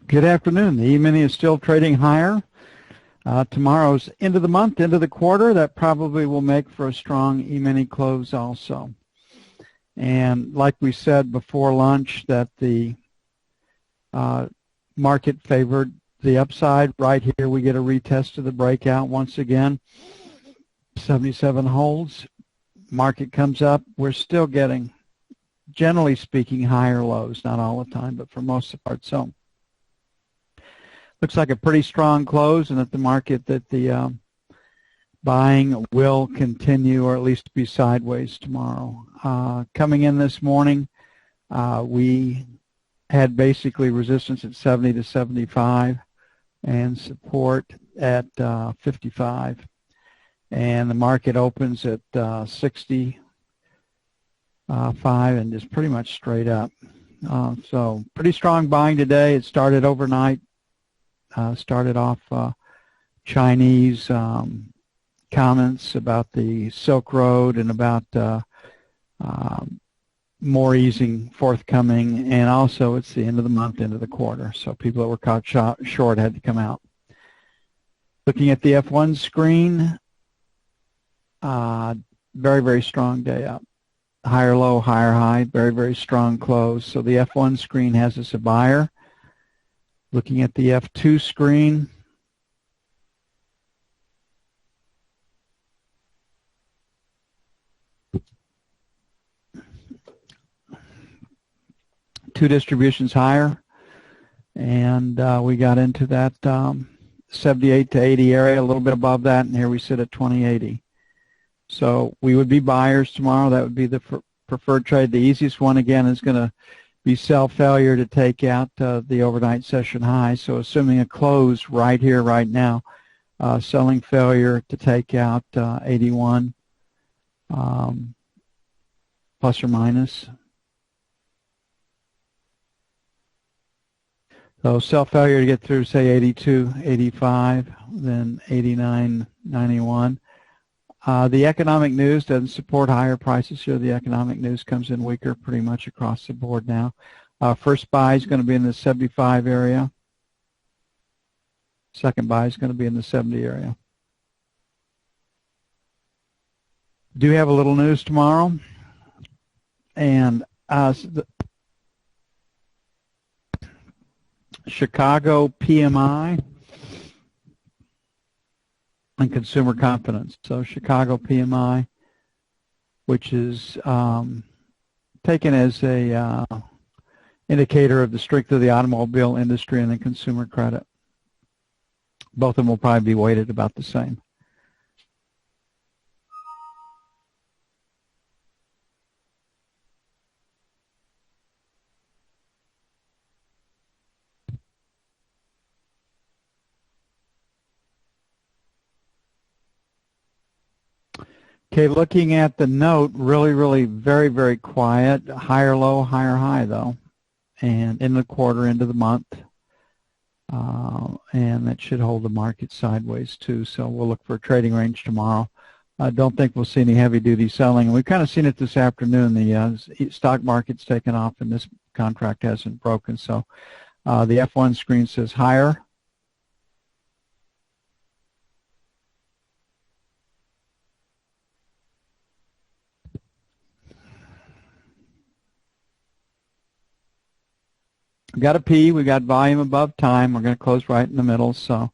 Good afternoon. The E-mini is still trading higher. Tomorrow's end of the month, end of the quarter. That probably will make for a strong E-mini close also. And like we said before lunch, that the market favored the upside. Right here we get a retest of the breakout once again. 77 holds. Market comes up. We're still getting, generally speaking, higher lows. Not all the time, but for most of the part. So looks like a pretty strong close, and that the market, that the buying will continue, or at least be sideways tomorrow. Coming in this morning, we had basically resistance at 70 to 75 and support at 55. And the market opens at 65 and is pretty much straight up. So pretty strong buying today. It started overnight. Started off Chinese comments about the Silk Road and about more easing forthcoming, and also it's the end of the month, end of the quarter, so people that were caught short had to come out. Looking at the F1 screen, very, very strong day up. Higher low, higher high, very, very strong close. So the F1 screen has us a buyer. Looking at the F2 screen, two distributions higher, and we got into that 78 to 80 area, a little bit above that, and here we sit at 2080. So we would be buyers tomorrow. That would be the preferred trade. The easiest one, again, is going to be sell failure to take out the overnight session high. So assuming a close right here, right now, selling failure to take out 81 plus or minus. So sell failure to get through, say, 82, 85, then 89, 91. The economic news doesn't support higher prices here. The economic news comes in weaker pretty much across the board now. First buy is going to be in the 75 area. Second buy is going to be in the 70 area. Do have a little news tomorrow, and the Chicago PMI and consumer confidence. So Chicago PMI, which is taken as a indicator of the strength of the automobile industry and the consumer credit. Both of them will probably be weighted about the same. Okay, looking at the note, really very, very quiet. Higher low, higher high, though. And in the quarter, into the month. And that should hold the market sideways, too. So we'll look for a trading range tomorrow. I don't think we'll see any heavy-duty selling. We've kind of seen it this afternoon. The stock market's taken off, and this contract hasn't broken. So the F1 screen says higher. We've got a P, we've got volume above time. We're going to close right in the middle. So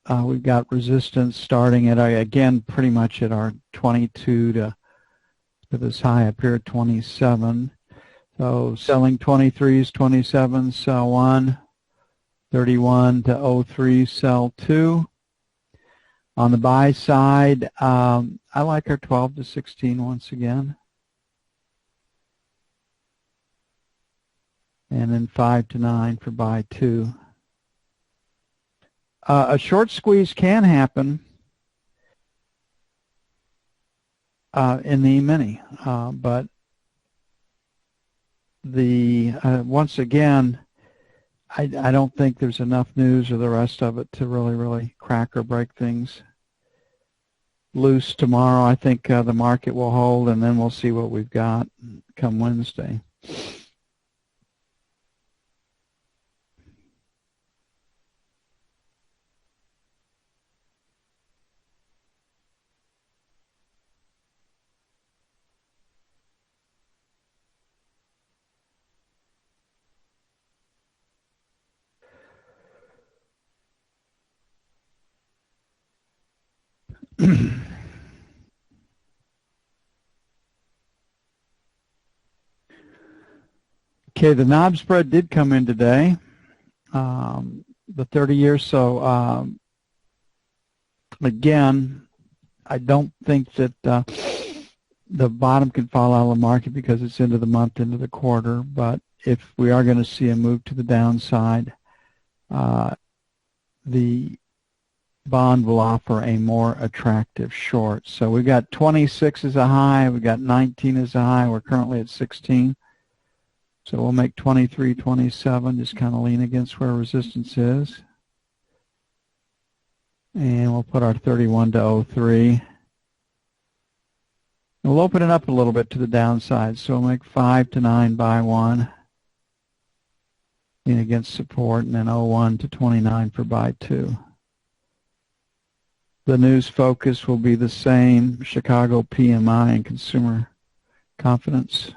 we've got resistance starting at, again, pretty much at our 22 to this high up here at 27. So selling 23s, 27, sell 1, 31 to 03, sell 2. On the buy side, I like our 12 to 16 once again. And then 5 to 9 for buy 2. A short squeeze can happen in the E-mini, but once again, I don't think there's enough news or the rest of it to really crack or break things loose tomorrow. I think the market will hold, and then we'll see what we've got come Wednesday. Okay, the knob spread did come in today, the 30-year. So again, I don't think that the bottom can fall out of the market because it's into the month, into the quarter. But if we are going to see a move to the downside, the bond will offer a more attractive short. So we've got 26 as a high, we've got 19 as a high, we're currently at 16. So we'll make 23, 27, just kind of lean against where resistance is. And we'll put our 31 to 03. We'll open it up a little bit to the downside. So we'll make 5 to 9 buy one. Lean against support, and then 01 to 29 for buy two. The news focus will be the same, Chicago PMI and consumer confidence.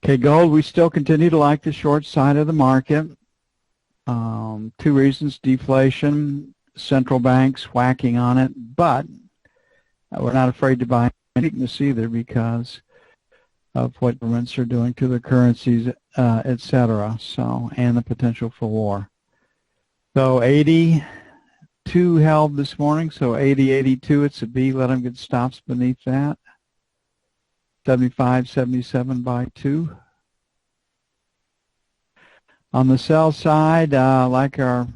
Okay, gold, we still continue to like the short side of the market. Two reasons: deflation, central banks whacking on it, but we're not afraid to buy weakness either because of what governments are doing to the currencies, etc. So, and the potential for war. So 82 held this morning, so 80, 82, it's a B. Let them get stops beneath that. 75, 77 by 2. On the sell side, like our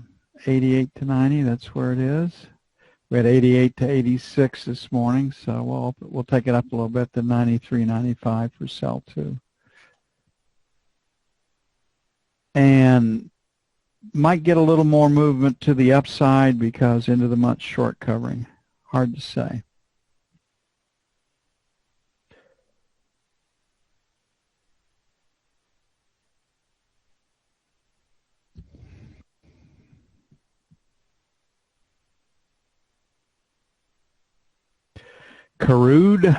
88 to 90, that's where it is. We had 88 to 86 this morning, so we'll take it up a little bit to 93, 95 for sell 2. And might get a little more movement to the upside because into the month short covering. Hard to say. Crude.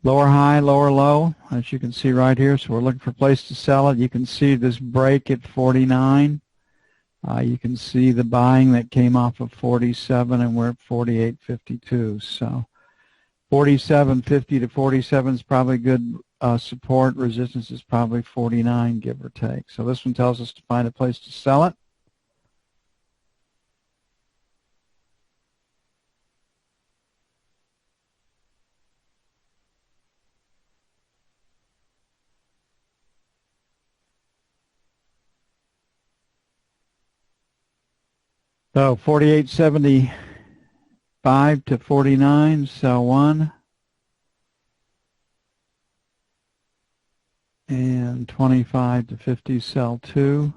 Lower high, lower low, as you can see right here. So we're looking for a place to sell it. You can see this break at 49. You can see the buying that came off of 47, and we're at 48.52. So 47.50 to 47 is probably good support. Resistance is probably 49, give or take. So this one tells us to find a place to sell it. So 48.75 to 49, sell one. And 25 to 50, sell two.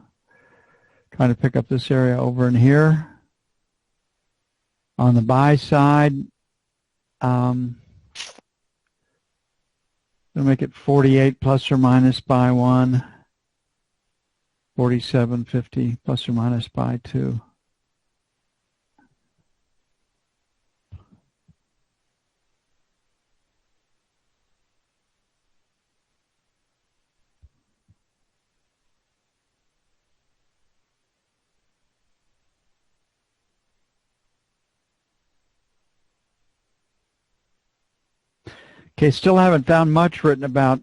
Trying to pick up this area over in here. On the buy side, going to make it 48 plus or minus buy one. 47.50 plus or minus buy two. Okay, still haven't found much written about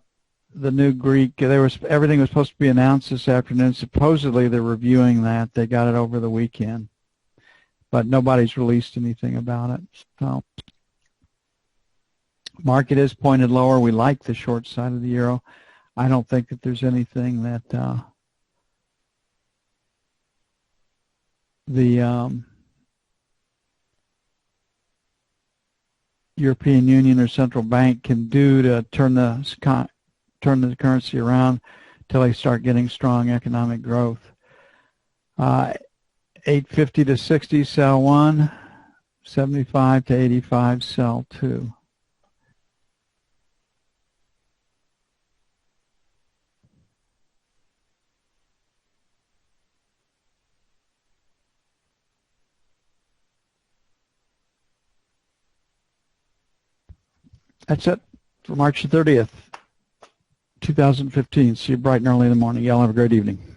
the new Greek. Everything was supposed to be announced this afternoon. Supposedly they're reviewing that. They got it over the weekend, but nobody's released anything about it. So market is pointed lower. We like the short side of the euro. I don't think that there's anything that the European Union or central bank can do to turn the currency around until they start getting strong economic growth. 850 to 60, sell one. 75 to 85, sell 2. That's it for March the 30th, 2015. See you bright and early in the morning. Y'all have a great evening.